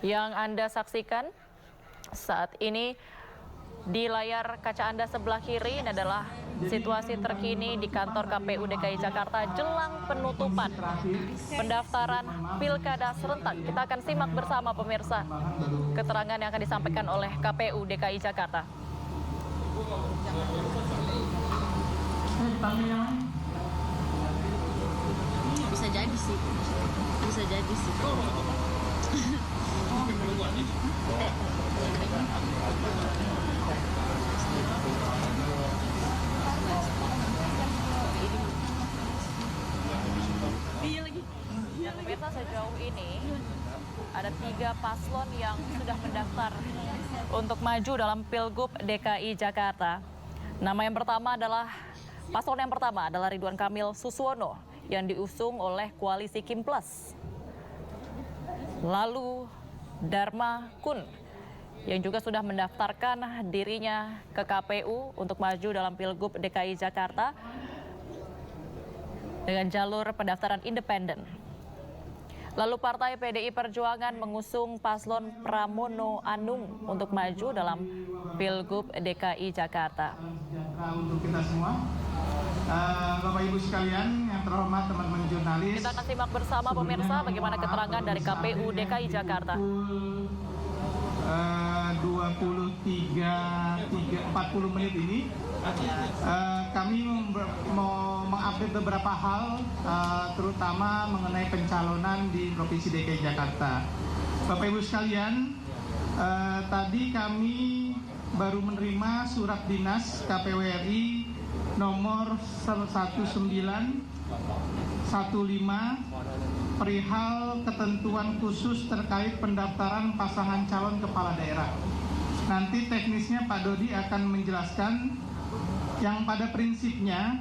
Yang Anda saksikan saat ini di layar kaca Anda sebelah kiri ini adalah situasi terkini di kantor KPU DKI Jakarta jelang penutupan pendaftaran Pilkada serentak. Kita akan simak bersama pemirsa keterangan yang akan disampaikan oleh KPU DKI Jakarta. Bisa jadi sih. Pemirsa, sejauh ini ada 3 paslon yang sudah mendaftar untuk maju dalam Pilgub DKI Jakarta. Paslon yang pertama adalah Ridwan Kamil Suswono yang diusung oleh koalisi Kim Plus. Lalu Dharma Kun yang juga sudah mendaftarkan dirinya ke KPU untuk maju dalam Pilgub DKI Jakarta dengan jalur pendaftaran independen. Lalu Partai PDI Perjuangan mengusung paslon Pramono Anung untuk maju dalam Pilgub DKI Jakarta. Untuk kita semua, Bapak Ibu sekalian yang terhormat teman-teman jurnalis. Kita akan simak bersama pemirsa bagaimana keterangan dari KPU DKI Jakarta. 40 menit ini kami mau mengupdate beberapa hal, terutama mengenai pencalonan di Provinsi DKI Jakarta. Bapak Ibu sekalian, tadi kami baru menerima surat dinas KPU RI nomor 1915 perihal ketentuan khusus terkait pendaftaran pasangan calon kepala daerah. Nanti teknisnya Pak Dodi akan menjelaskan, yang pada prinsipnya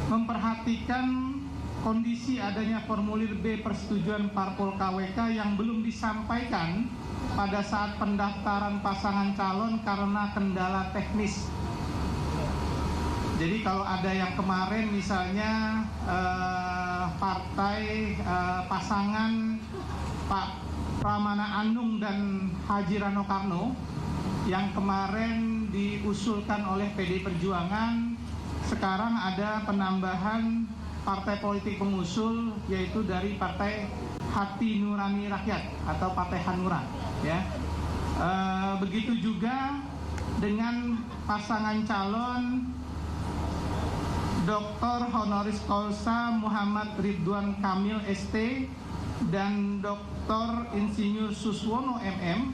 memperhatikan kondisi adanya formulir B persetujuan parpol KWK yang belum disampaikan pada saat pendaftaran pasangan calon karena kendala teknis. Jadi kalau ada yang kemarin misalnya pasangan Pak Pramana Anung dan Haji Rano Karno yang kemarin diusulkan oleh PDI Perjuangan, sekarang ada penambahan partai politik pengusul yaitu dari Partai Hati Nurani Rakyat atau Partai Hanura, ya. Begitu juga dengan pasangan calon Dr. Honoris Causa Muhammad Ridwan Kamil ST dan Dr. Insinyur Suswono MM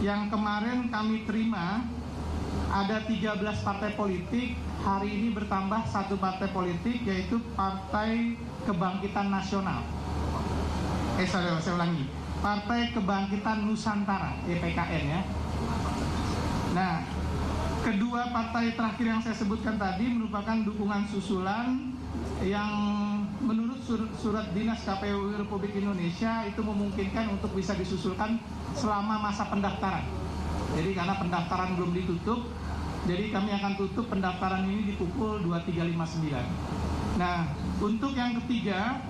yang kemarin kami terima. Ada 13 partai politik, hari ini bertambah 1 partai politik yaitu Partai Kebangkitan Nasional. Saya ulangi, Partai Kebangkitan Nusantara, PKN, ya. Nah, kedua partai terakhir yang saya sebutkan tadi merupakan dukungan susulan yang menurut surat dinas KPU Republik Indonesia itu memungkinkan untuk bisa disusulkan selama masa pendaftaran. Jadi karena pendaftaran belum ditutup, jadi kami akan tutup pendaftaran ini di pukul 23.59. Nah, untuk yang ketiga,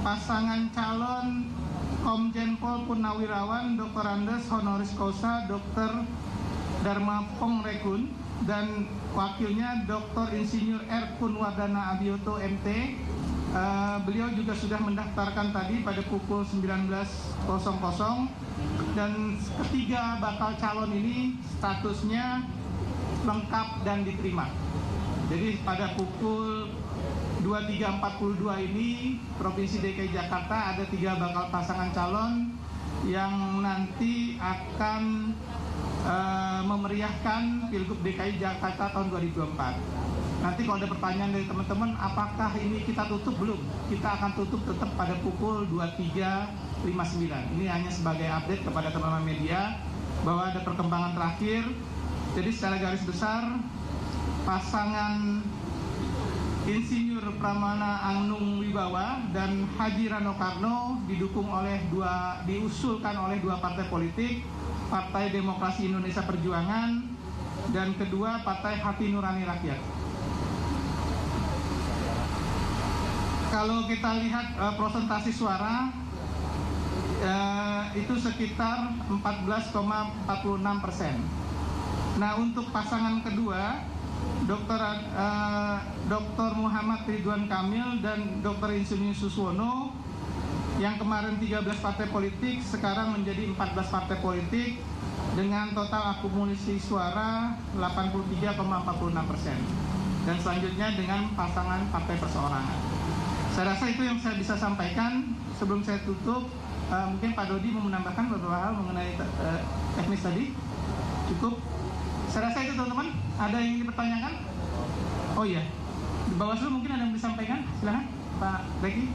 pasangan calon Komjen Pol Purnawirawan Dr. Andes Honoris Causa Dr. Dharma Pongrekun dan wakilnya Dr. Insinyur R. Kunwardana Abioto MT. Beliau juga sudah mendaftarkan tadi pada pukul 19.00 dan ketiga bakal calon ini statusnya lengkap dan diterima. Jadi pada pukul 23.42 ini Provinsi DKI Jakarta ada 3 bakal pasangan calon yang nanti akan memeriahkan Pilgub DKI Jakarta tahun 2024. Nanti kalau ada pertanyaan dari teman-teman, apakah ini kita tutup? Belum. Kita akan tutup tetap pada pukul 23.59. Ini hanya sebagai update kepada teman-teman media bahwa ada perkembangan terakhir. Jadi secara garis besar, pasangan Insinyur Pramana Anung Wibawa dan Haji Rano Karno diusulkan oleh 2 partai politik, Partai Demokrasi Indonesia Perjuangan dan kedua Partai Hati Nurani Rakyat. Kalau kita lihat prosentasi suara, itu sekitar 14,46%. Nah, untuk pasangan kedua, Dr. Muhammad Ridwan Kamil dan Dr. Insinyur Suswono, yang kemarin 13 partai politik sekarang menjadi 14 partai politik dengan total akumulasi suara 83,46%. Dan selanjutnya dengan pasangan partai perseorangan. Saya rasa itu yang saya bisa sampaikan. Sebelum saya tutup, mungkin Pak Dodi mau menambahkan beberapa hal mengenai teknis tadi. Cukup. Saya rasa itu, teman-teman. Ada yang ingin dipertanyakan? Oh iya, di Bawaslu mungkin ada yang disampaikan. Silakan, Pak Reki.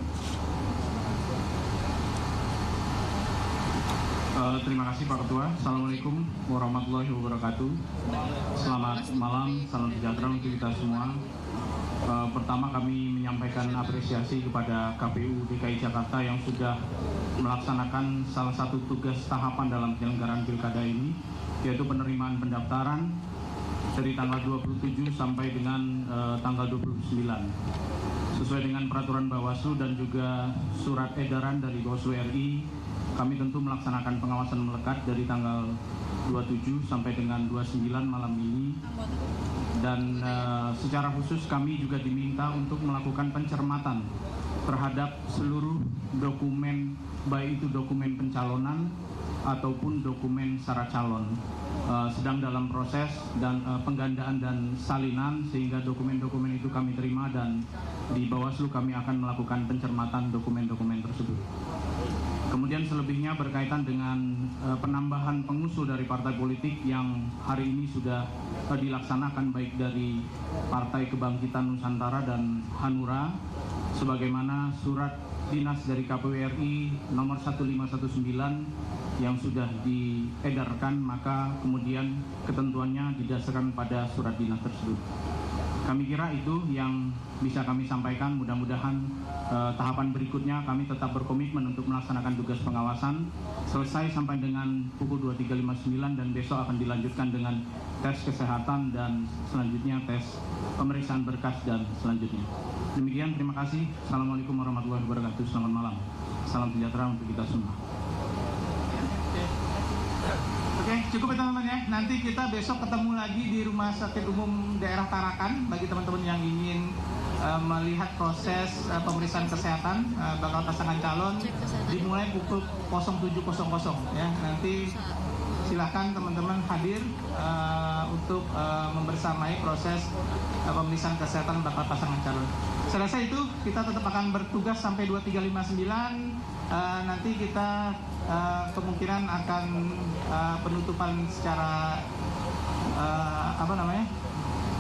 Terima kasih Pak Ketua. Assalamualaikum warahmatullahi wabarakatuh. Selamat malam, salam sejahtera untuk kita semua. Pertama kami menyampaikan apresiasi kepada KPU DKI Jakarta yang sudah melaksanakan salah satu tugas tahapan dalam penyelenggaraan pilkada ini, yaitu penerimaan pendaftaran dari tanggal 27 sampai dengan tanggal 29. Sesuai dengan peraturan Bawaslu dan juga surat edaran dari Bawaslu RI, kami tentu melaksanakan pengawasan melekat dari tanggal 27 sampai dengan 29 malam ini. Dan secara khusus kami juga diminta untuk melakukan pencermatan terhadap seluruh dokumen, baik itu dokumen pencalonan ataupun dokumen syarat calon. Sedang dalam proses dan penggandaan dan salinan, sehingga dokumen-dokumen itu kami terima dan di Bawaslu kami akan melakukan pencermatan dokumen-dokumen tersebut. Kemudian selebihnya berkaitan dengan penambahan pengusul dari partai politik yang hari ini sudah dilaksanakan baik dari Partai Kebangkitan Nusantara dan Hanura, sebagaimana surat dinas dari KPU RI nomor 1519 yang sudah diedarkan, maka kemudian ketentuannya didasarkan pada surat dinas tersebut. Kami kira itu yang bisa kami sampaikan. Mudah-mudahan tahapan berikutnya kami tetap berkomitmen untuk melaksanakan tugas pengawasan selesai sampai dengan pukul 23.59 dan besok akan dilanjutkan dengan tes kesehatan dan selanjutnya tes pemeriksaan berkas dan selanjutnya. Demikian, terima kasih. Assalamualaikum warahmatullahi wabarakatuh. Selamat malam. Salam sejahtera untuk kita semua. Oke, cukup ya teman-teman ya. Nanti kita besok ketemu lagi di Rumah Sakit Umum Daerah Tarakan bagi teman-teman yang ingin melihat proses pemeriksaan kesehatan bakal pasangan calon dimulai pukul 07.00 ya. Nanti silakan teman-teman hadir untuk membersamai proses pemeriksaan kesehatan bakal pasangan calon. Saya rasa itu kita tetap akan bertugas sampai 23.59. Nanti kita kemungkinan akan penutupan secara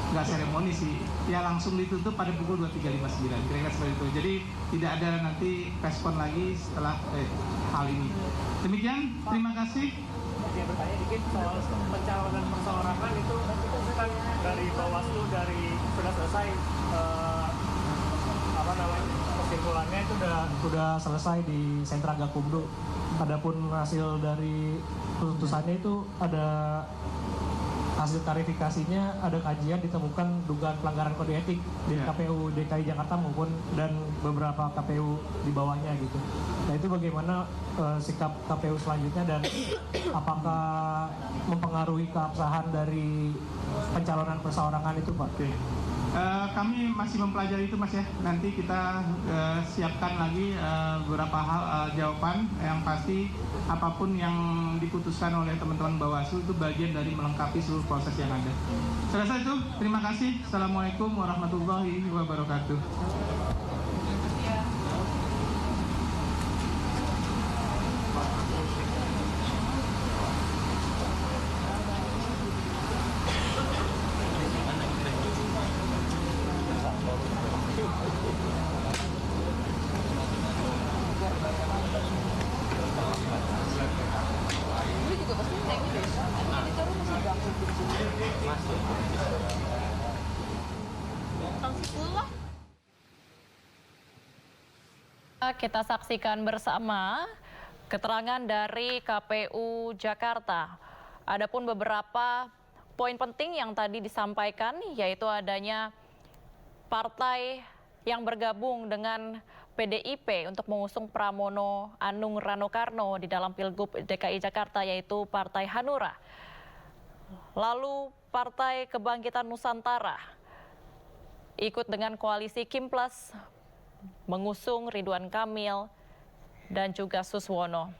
nggak seremoni sih, ya langsung ditutup pada pukul 23.59, kira-kira seperti itu. Jadi tidak ada nanti respon lagi setelah hal ini. Demikian, terima kasih. Dia bertanya dikit soal pencalonan perseorangan itu kan dari Bawaslu sudah selesai kesimpulannya itu sudah selesai di Sentra Gakumdu. Adapun hasil dari putusannya itu ada hasil klarifikasinya, ada kajian ditemukan dugaan pelanggaran kode etik di KPU DKI Jakarta maupun dan beberapa KPU di bawahnya gitu. Nah itu bagaimana sikap KPU selanjutnya dan apakah mempengaruhi keabsahan dari pencalonan perseorangan itu, Pak? Kami masih mempelajari itu Mas ya. Nanti kita siapkan lagi beberapa hal jawaban. Yang pasti apapun yang diputuskan oleh teman-teman Bawaslu itu bagian dari melengkapi seluruh proses yang ada. Saya rasa itu. Terima kasih. Assalamualaikum warahmatullahi wabarakatuh. Kita saksikan bersama keterangan dari KPU Jakarta. Adapun beberapa poin penting yang tadi disampaikan, yaitu adanya partai yang bergabung dengan PDIP untuk mengusung Pramono Anung Rano-Karno di dalam Pilgub DKI Jakarta, yaitu Partai Hanura. Lalu Partai Kebangkitan Nusantara ikut dengan koalisi Kim Plus mengusung Ridwan Kamil dan juga Suswono.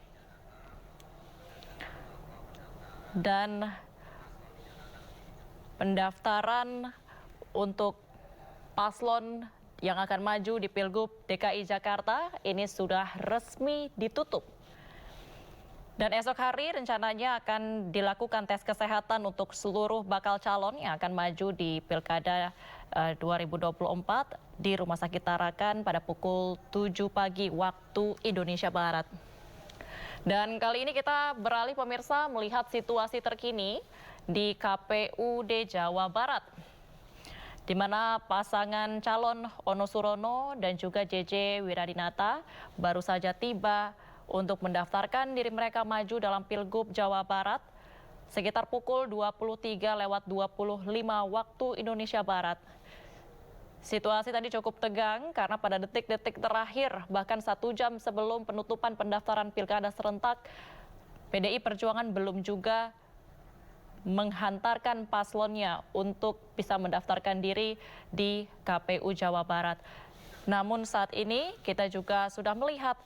Dan pendaftaran untuk paslon yang akan maju di Pilgub DKI Jakarta ini sudah resmi ditutup. Dan esok hari rencananya akan dilakukan tes kesehatan untuk seluruh bakal calon yang akan maju di Pilkada 2024 di Rumah Sakit Tarakan pada pukul 7 pagi waktu Indonesia Barat. Dan kali ini kita beralih pemirsa melihat situasi terkini di KPUD Jawa Barat, di mana pasangan calon Ono Surono dan juga JJ Wiradinata baru saja tiba untuk mendaftarkan diri mereka maju dalam Pilgub Jawa Barat sekitar pukul 23:25 waktu Indonesia Barat. Situasi tadi cukup tegang karena pada detik-detik terakhir, bahkan 1 jam sebelum penutupan pendaftaran Pilkada serentak, PDI Perjuangan belum juga menghantarkan paslonnya untuk bisa mendaftarkan diri di KPU Jawa Barat. Namun saat ini kita juga sudah melihat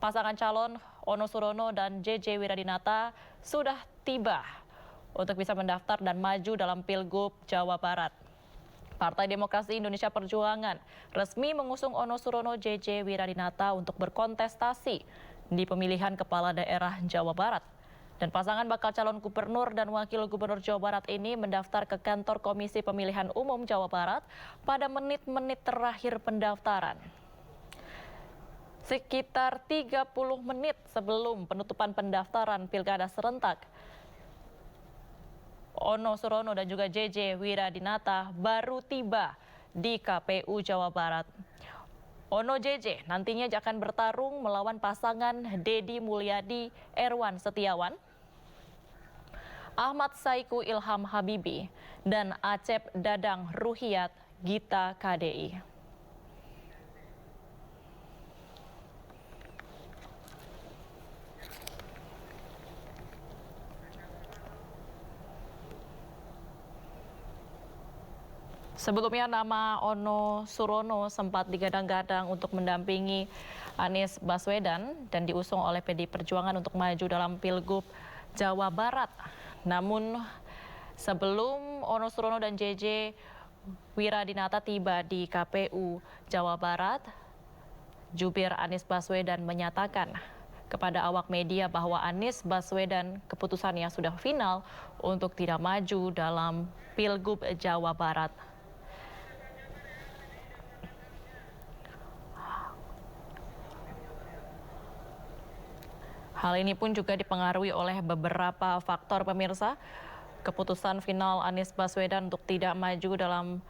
pasangan calon Ono Surono dan JJ Wiradinata sudah tiba untuk bisa mendaftar dan maju dalam Pilgub Jawa Barat. Partai Demokrasi Indonesia Perjuangan resmi mengusung Ono Surono JJ Wiradinata untuk berkontestasi di pemilihan kepala daerah Jawa Barat. Dan pasangan bakal calon gubernur dan wakil gubernur Jawa Barat ini mendaftar ke kantor Komisi Pemilihan Umum Jawa Barat pada menit-menit terakhir pendaftaran. Sekitar 30 menit sebelum penutupan pendaftaran Pilkada serentak, Ono Surono dan juga JJ Wiradinata baru tiba di KPU Jawa Barat. Ono JJ nantinya akan bertarung melawan pasangan Deddy Mulyadi Erwan Setiawan, Ahmad Saiku Ilham Habibi, dan Acep Dadang Ruhiyat Gita KDI. Sebelumnya nama Ono Surono sempat digadang-gadang untuk mendampingi Anies Baswedan dan diusung oleh PDI Perjuangan untuk maju dalam Pilgub Jawa Barat. Namun sebelum Ono Surono dan JJ Wiradinata tiba di KPU Jawa Barat, jubir Anies Baswedan menyatakan kepada awak media bahwa Anies Baswedan keputusannya sudah final untuk tidak maju dalam Pilgub Jawa Barat. Hal ini pun juga dipengaruhi oleh beberapa faktor pemirsa. Keputusan final Anies Baswedan untuk tidak maju dalam